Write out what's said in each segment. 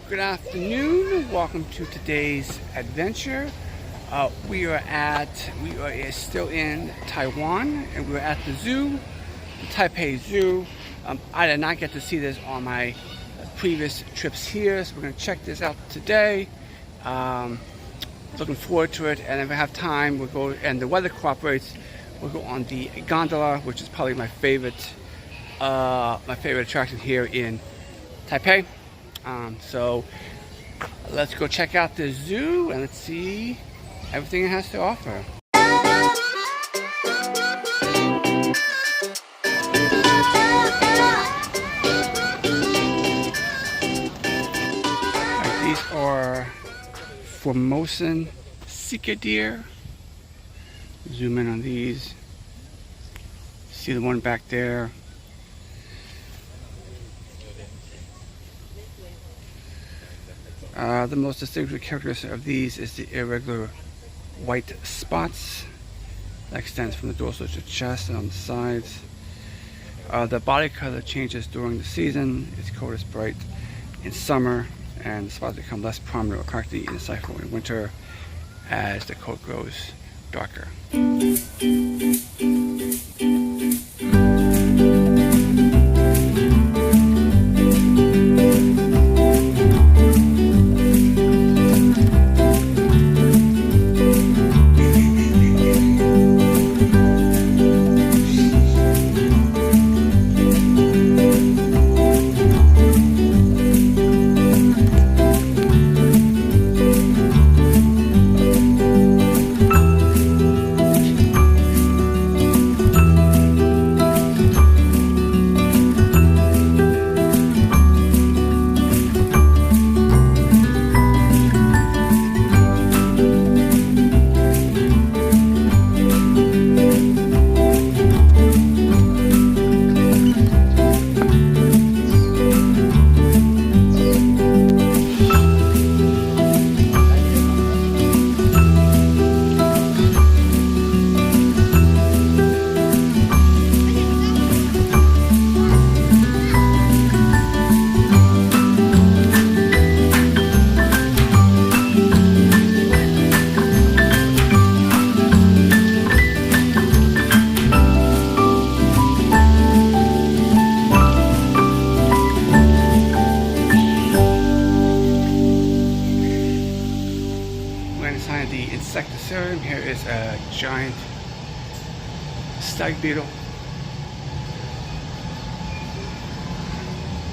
Good afternoon. Welcome to today's adventure. We are still in Taiwan, and we're at the zoo, the Taipei Zoo. I did not get to see this on my previous trips here, so we're going to check this out today. Looking forward to it, and if I have time, we'll go, and the weather cooperates, we'll go on the gondola, which is probably my favorite attraction here in Taipei. So let's go check out the zoo and let's see everything it has to offer. Right, these are Formosan sika deer. Zoom in on these. See the one back there. The most distinctive characteristic of these is the irregular white spots that extends from the dorsal to the chest and on the sides. The body color changes during the season. Its coat is bright in summer, and the spots become less prominent or concrete in the winter as the coat grows darker. Here is a giant stag beetle.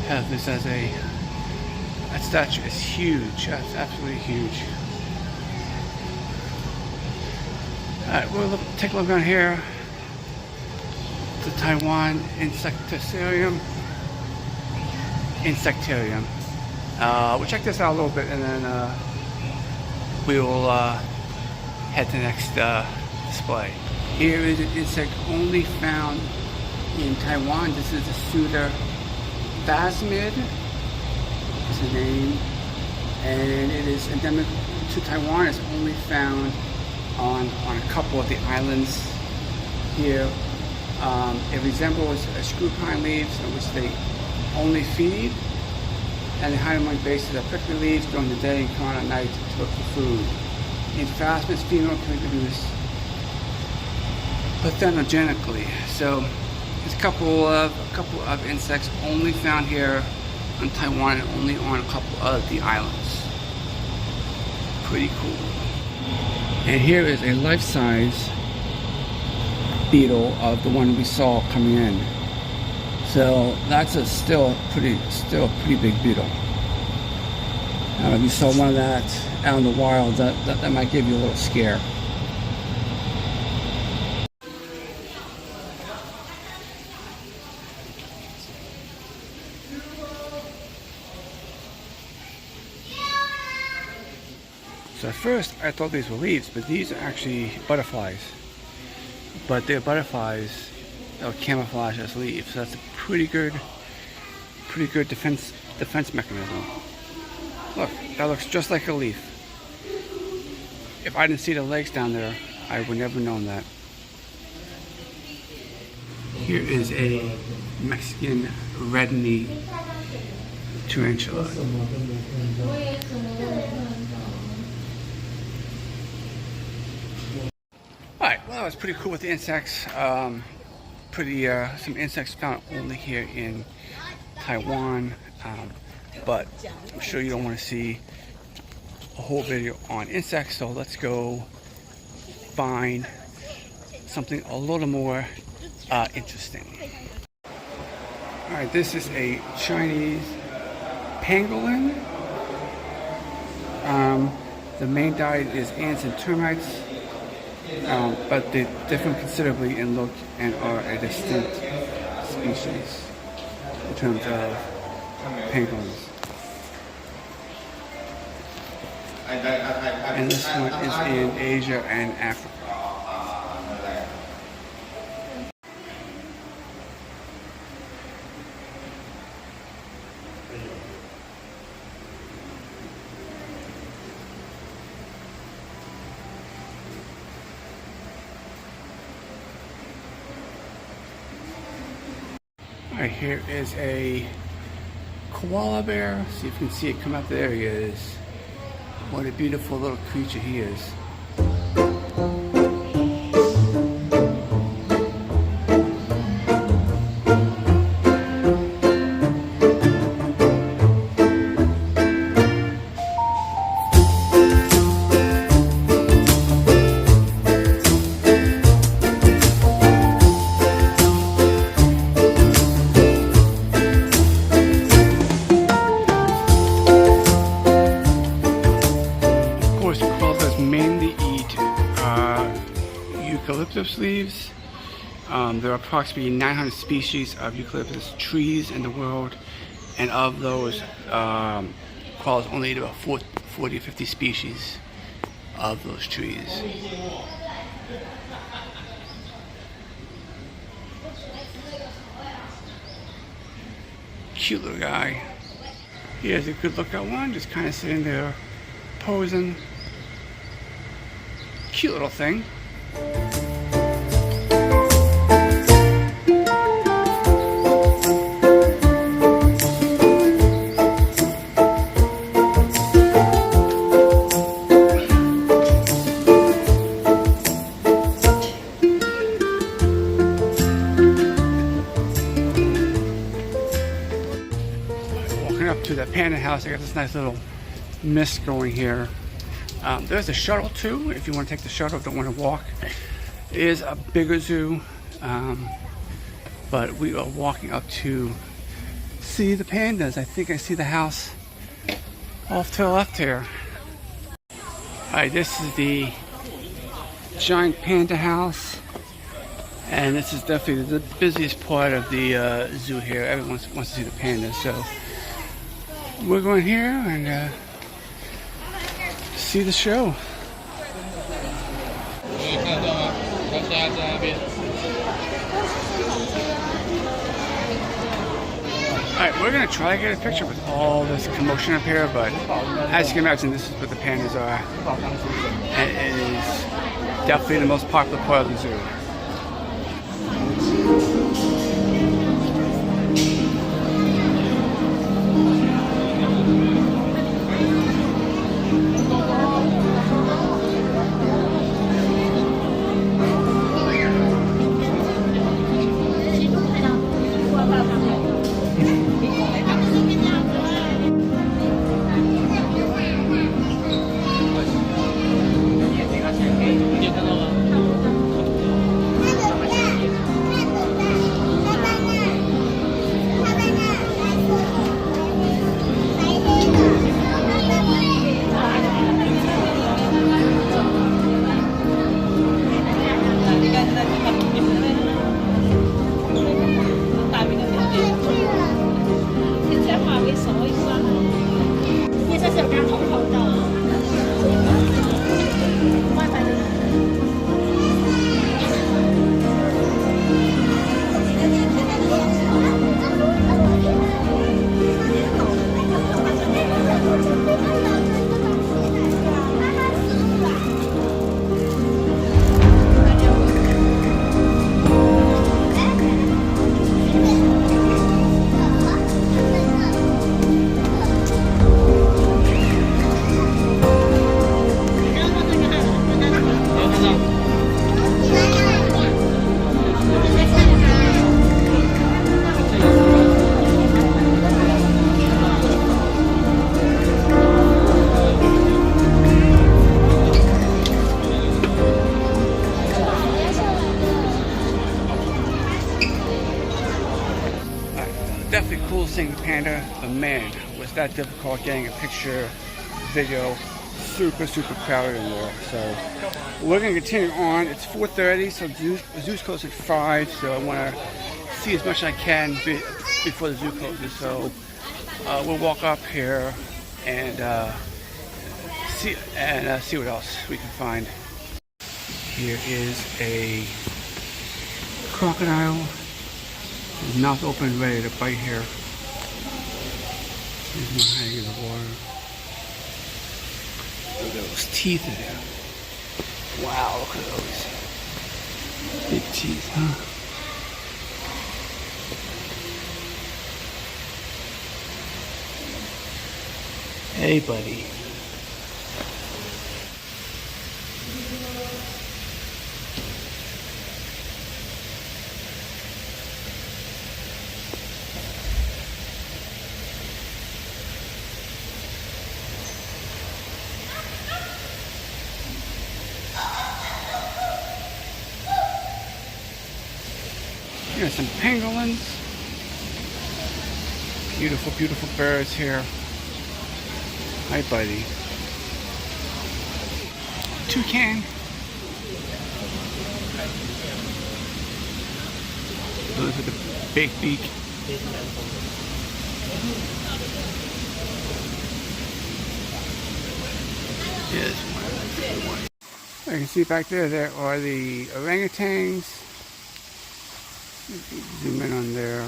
Have this as that statue is huge. That's absolutely huge. Alright, we'll take a look around here. The Taiwan Insectarium. We'll check this out a little bit, and then we will head to the next display. Here is an insect only found in Taiwan. This is the Suda phasmid. Is the name, and it is endemic to Taiwan. It's only found on a couple of the islands here. It resembles screw pine leaves, in which they only feed, and they hide among bases of prickly leaves during the day and come out at night to look for food. In phasmids, female can reproduce parthenogenically. So it's a couple of insects only found here in Taiwan and only on a couple of the islands. Pretty cool. And here is a life-size beetle of the one we saw coming in. So that's still a pretty big beetle. If you saw one of that out in the wild, that might give you a little scare. So at first I thought these were leaves, but these are actually butterflies. But they're butterflies that will camouflage as leaves. So that's a pretty good defense mechanism. Look, that looks just like a leaf. If I didn't see the legs down there, I would never have known that. Here is a Mexican red knee tarantula. Alright, well, that was pretty cool with the insects. Some insects found only here in Taiwan, but I'm sure you don't want to see a whole video on insects, so let's go find something a little more interesting. Alright, this is a Chinese pangolin. The main diet is ants and termites, but they differ considerably in look and are a distinct species in terms of pangolins. And this one is in Asia and Africa. Alright, here is a koala bear. See if you can see it come out. There he is. What a beautiful little creature he is. Mainly eat eucalyptus leaves. There are approximately 900 species of eucalyptus trees in the world, and of those, koalas only eat about 40 to 50 species of those trees. Cute little guy. Here's a good lookout one, just kind of sitting there posing. Cute little thing. Walking up to the panda house, I got this nice little mist going here. There's a shuttle too, if you want to take the shuttle, don't want to walk. It is a bigger zoo, but we are walking up to see the pandas. I think I see the house off to the left here. Alright, this is the giant panda house, and this is definitely the busiest part of the zoo here. Everyone wants to see the pandas, so we're going here and see the show. Alright, we're going to try to get a picture with all this commotion up here, but as you can imagine, this is what the pandas are. And it is definitely the most popular part of the zoo. man, was that difficult getting a picture, video. Super crowded in there. So we're gonna continue on. It's 4:30, so the zoo's closed at 5. So I want to see as much as I can before the zoo closes. So we'll walk up here and see what else we can find. Here is a crocodile, his mouth open, ready to bite here. He's not hanging in the water. Look at those teeth in there. Wow, look at those big teeth, huh? Hey, buddy. Here's some pangolins. Beautiful birds here. Hi, buddy. Toucan. Those with the big beak. Here's one. I can see back there are the orangutans. Zoom in on there.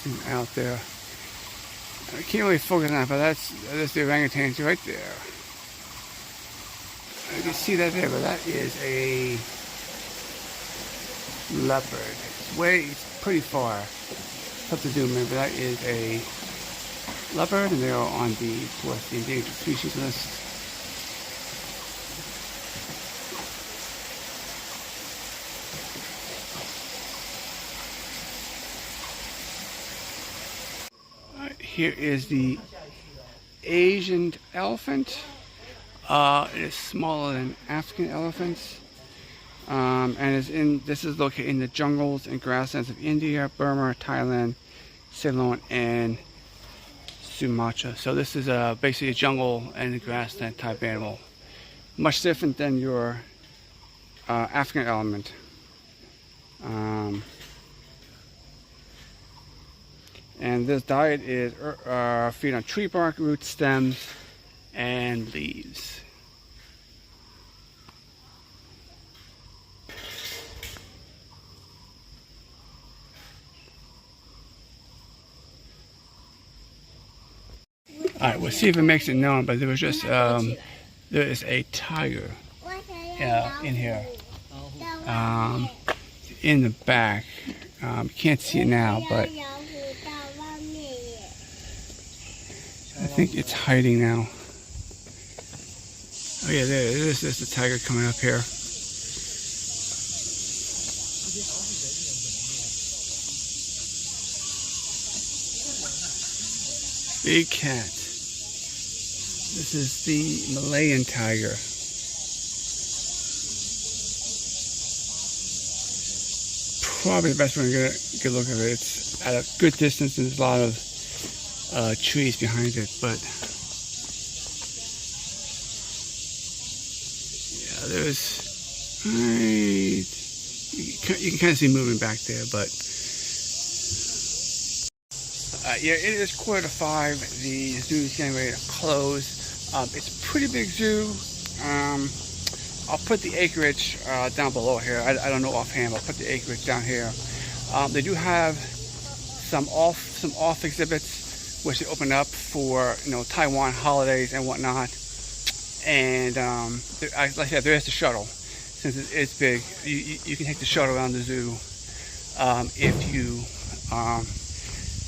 Zoom out there. I can't really focus on that, but that's the orangutans right there. You can see that there, but that is a leopard. It's pretty far. It's tough to zoom in, but that is a leopard, and they are on the, of course, the endangered species list. Here is the Asian elephant. It is smaller than African elephants, and this is located in the jungles and grasslands of India, Burma, Thailand, Ceylon, and Sumatra. So this is basically a jungle and a grassland type animal, much different than your African element. And this diet is feed on tree bark, roots, stems, and leaves. Alright, we'll see if it makes it known, but there was just, there is a tiger in here, in the back. Can't see it now, but I think it's hiding now. Oh yeah, there it is. There's the tiger coming up here. Big cat. This is the Malayan tiger. Probably the best way to get a good look at it. It's at a good distance, and there's a lot of trees behind it, but yeah, there's you can kind of see moving back there, but yeah, it is 4:45. The zoo is getting ready to close. It's a pretty big zoo. I'll put the acreage down below here. I don't know offhand. I'll put the acreage down here. They do have some off exhibits, which they open up for, Taiwan holidays and whatnot. And like I said, there is the shuttle. Since it's big, you can take the shuttle around the zoo if you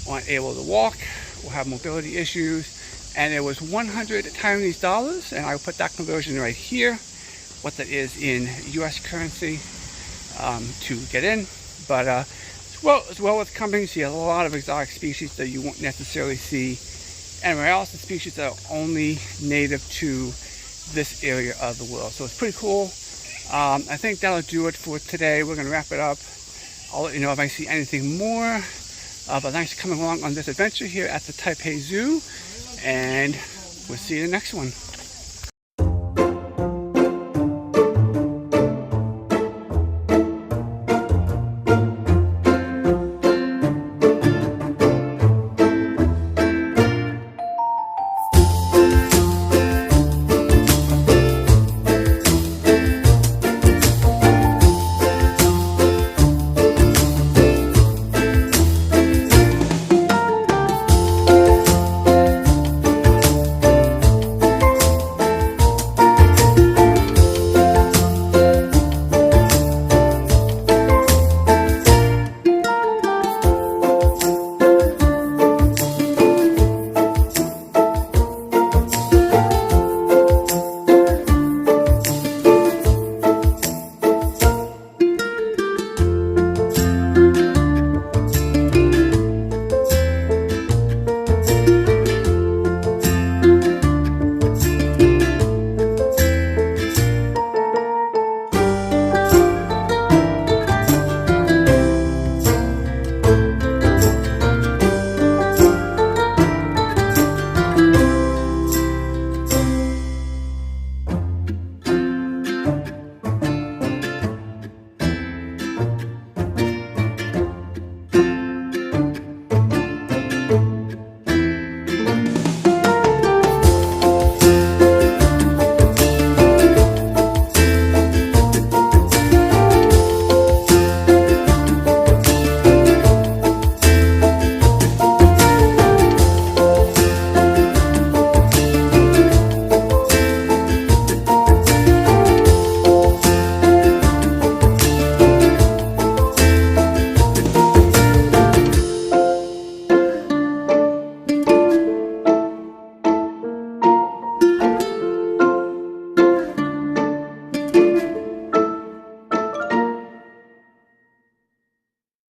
aren't able to walk or have mobility issues. And it was 100 Taiwanese dollars, and I'll put that conversion right here, what that is in U.S. currency, to get in. But as well with companies, you see a lot of exotic species that you won't necessarily see anywhere else. The species that are only native to this area of the world. So it's pretty cool. I think that'll do it for today. We're going to wrap it up. I'll let you know if I see anything more. But thanks for coming along on this adventure here at the Taipei Zoo. And we'll see you in the next one.